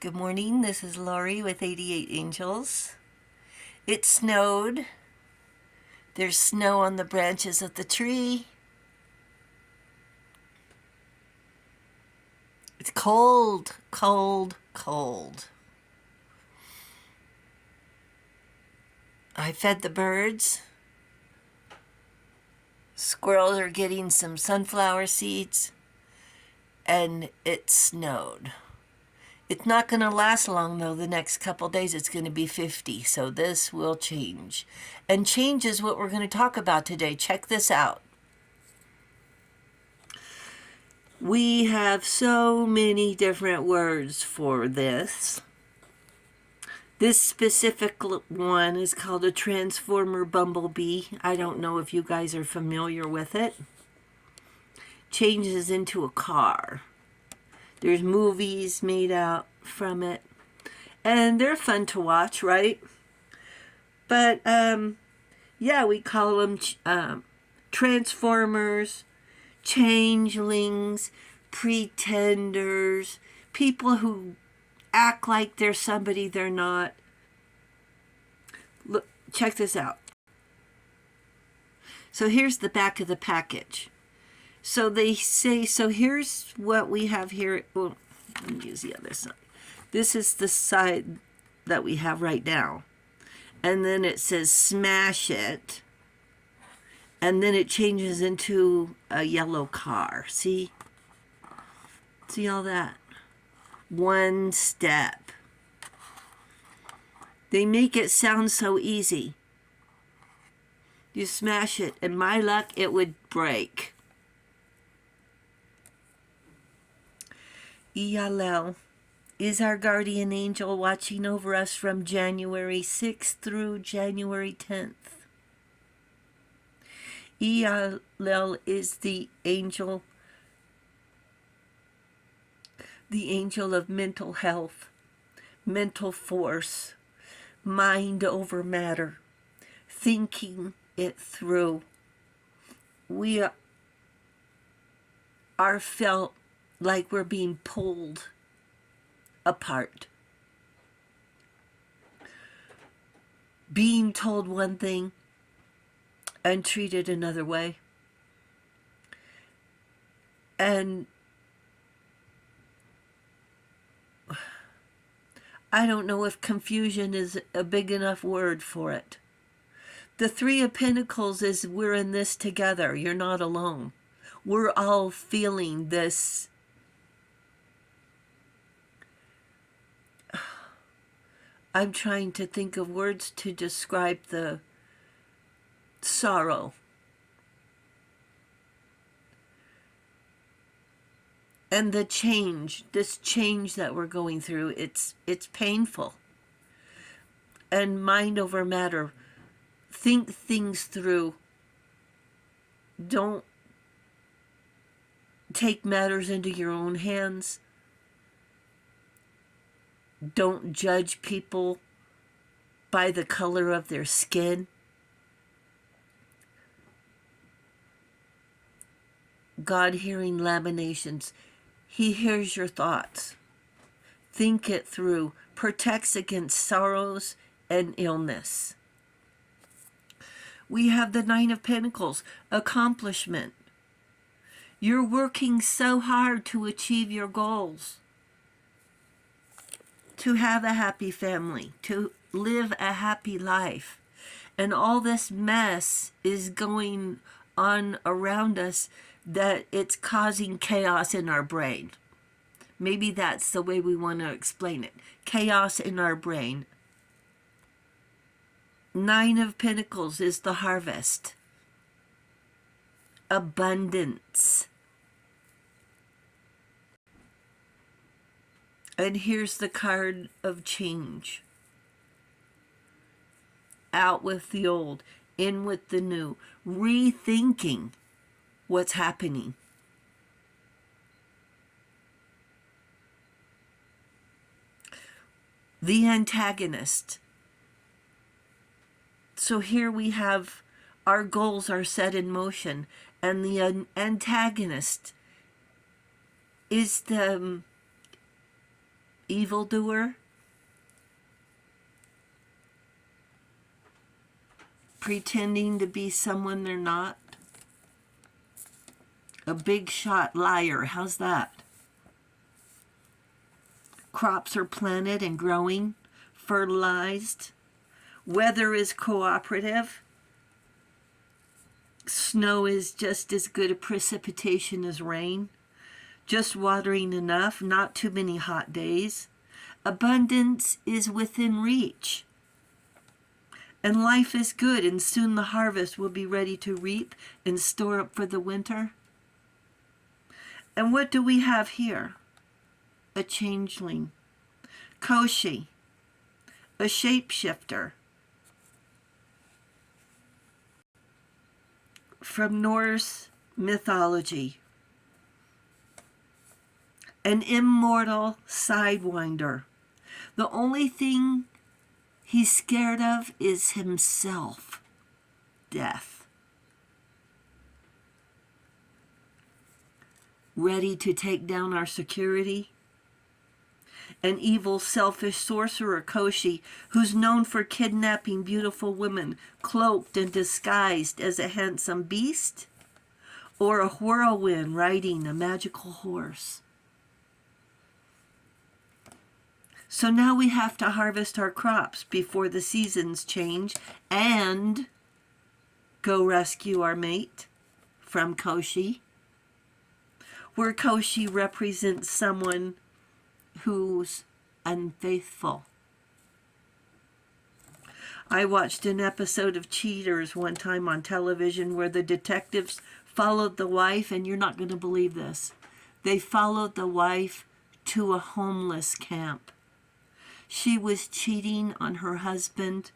Good morning, this is Laurie with 88 Angels. It snowed. There's snow on the branches of the tree. It's cold, cold, cold. I fed the birds. Squirrels are getting some sunflower seeds. And it snowed. It's not going to last long, though. The next couple days, it's going to be 50. So this will change. And change is what we're going to talk about today. Check this out. We have so many different words for this. This specific one is called a transformer bumblebee. I don't know if you guys are familiar with it. Changes into a car. There's movies made out from it. And they're fun to watch, right? But, yeah, we call them transformers, changelings, pretenders, people who act like they're somebody they're not. Look, check this out. So here's the back of the package. So they say, so here's what we have here. Well, let me use the other side. This is the side that we have right now. And then it says smash it. And then it changes into a yellow car. See? See all that? One step. They make it sound so easy. You smash it, and my luck, it would break. Unreliable is our guardian angel watching over us from January 6th through January 10th. Unreliable is the angel of mental health, mental force, mind over matter, thinking it through. We are felt like we're being pulled apart. Being told one thing and treated another way. And I don't know if confusion is a big enough word for it. The Three of Pentacles is we're in this together. You're not alone. We're all feeling this. I'm trying to think of words to describe the sorrow. And the change, this change that we're going through, it's painful. And mind over matter. Think things through. Don't take matters into your own hands. Don't judge people by the color of their skin. God hearing lamentations. He hears your thoughts. Think it through. Protects against sorrows and illness. We have the Nine of Pentacles. Accomplishment. You're working so hard to achieve your goals. To have a happy family, to live a happy life. And all this mess is going on around us that it's causing chaos in our brain. Maybe that's the way we want to explain it. Chaos in our brain. Nine of Pentacles is the harvest. Abundance. And here's the card of change. Out with the old, in with the new. Rethinking what's happening. The antagonist. So here we have our goals are set in motion, and the antagonist is the evildoer, pretending to be someone they're not, a big shot liar. How's that? Crops are planted and growing, fertilized. Weather is cooperative. Snow is just as good a precipitation as rain. Just watering enough, not too many hot days. Abundance is within reach. And life is good, and soon the harvest will be ready to reap and store up for the winter. And what do we have here? A changeling. Koshi, a shapeshifter. From Norse mythology. An immortal sidewinder. The only thing he's scared of is himself. Death. Ready to take down our security. An evil, selfish sorcerer, Koshi, who's known for kidnapping beautiful women, cloaked and disguised as a handsome beast, or a whirlwind riding a magical horse. So now we have to harvest our crops before the seasons change and go rescue our mate from Koshi, where Koshi represents someone who's unfaithful. I watched an episode of Cheaters one time on television where the detectives followed the wife, and you're not going to believe this. They followed the wife to a homeless camp. She was cheating on her husband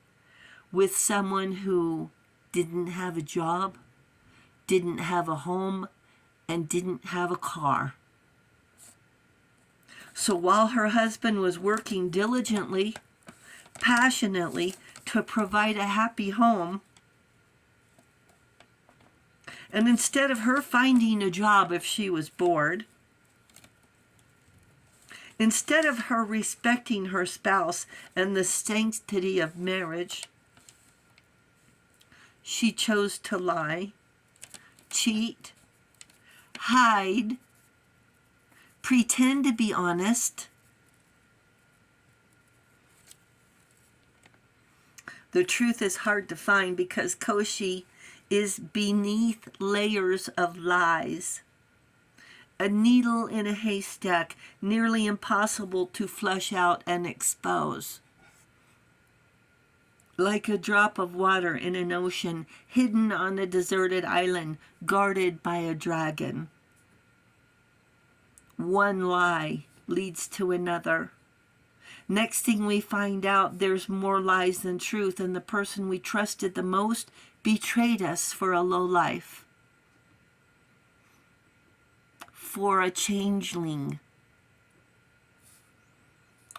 with someone who didn't have a job, didn't have a home, and didn't have a car. So while her husband was working diligently, passionately to provide a happy home, and instead of her finding a job if she was bored, instead of her respecting her spouse and the sanctity of marriage, she chose to lie, cheat, hide, pretend to be honest. The truth is hard to find because Koshi is beneath layers of lies. A needle in a haystack, nearly impossible to flush out and expose. Like a drop of water in an ocean, hidden on a deserted island, guarded by a dragon. One lie leads to another. Next thing we find out, there's more lies than truth, and the person we trusted the most betrayed us for a low life. For a changeling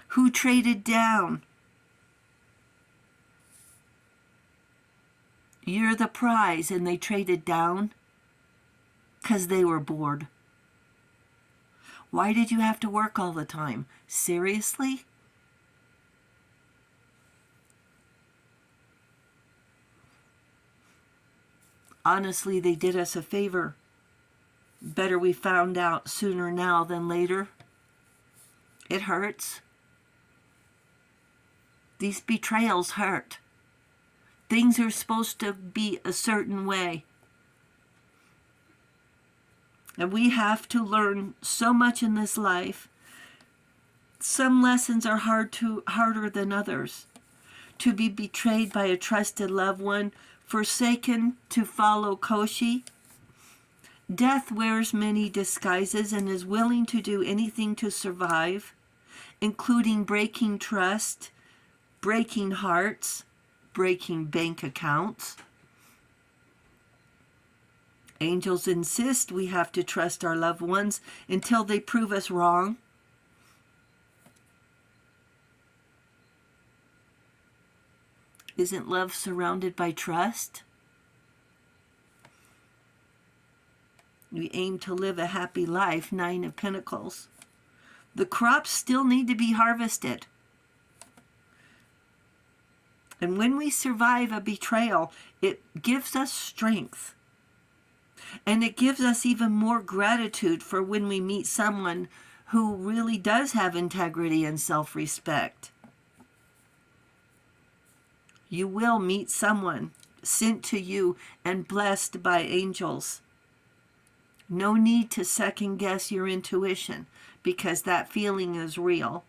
who traded down. You're the prize, and they traded down because they were bored. Why did you have to work all the time? Seriously? Honestly, they did us a favor. Better we found out sooner now than later. It hurts. These betrayals hurt. Things are supposed to be a certain way. And we have to learn so much in this life. Some lessons are harder than others. To be betrayed by a trusted loved one, forsaken to follow Koshi. Death wears many disguises and is willing to do anything to survive, including breaking trust, breaking hearts, breaking bank accounts. Angels insist we have to trust our loved ones until they prove us wrong. Isn't love surrounded by trust? We aim to live a happy life, 9 of Pentacles. The crops still need to be harvested. And when we survive a betrayal, it gives us strength. And it gives us even more gratitude for when we meet someone who really does have integrity and self-respect. You will meet someone sent to you and blessed by angels. No need to second guess your intuition, because that feeling is real.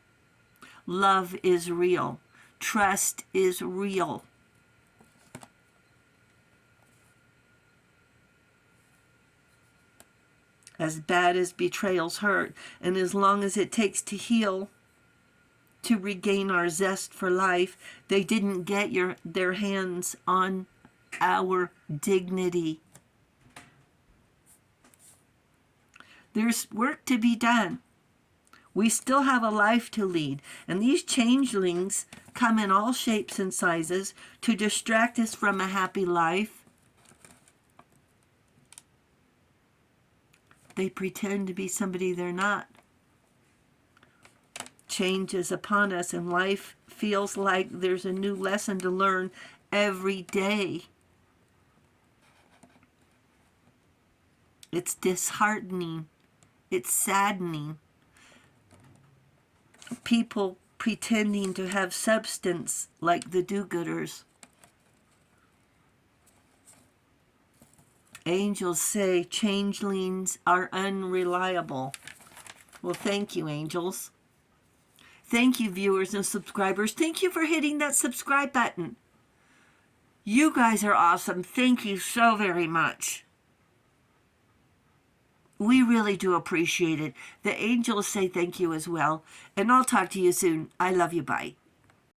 Love is real. Trust is real. As bad as betrayals hurt, and as long as it takes to heal, to regain our zest for life, they didn't get their hands on our dignity. There's work to be done. We still have a life to lead, and these changelings come in all shapes and sizes to distract us from a happy life. They pretend to be somebody they're not. Change is upon us, and life feels like there's a new lesson to learn every day. It's disheartening. It's saddening. People pretending to have substance like the do-gooders. Angels say changelings are unreliable. Well, thank you, angels. Thank you, viewers and subscribers. Thank you for hitting that subscribe button. You guys are awesome. Thank you so very much. We really do appreciate it. The angels say thank you as well. And I'll talk to you soon. I love you. Bye.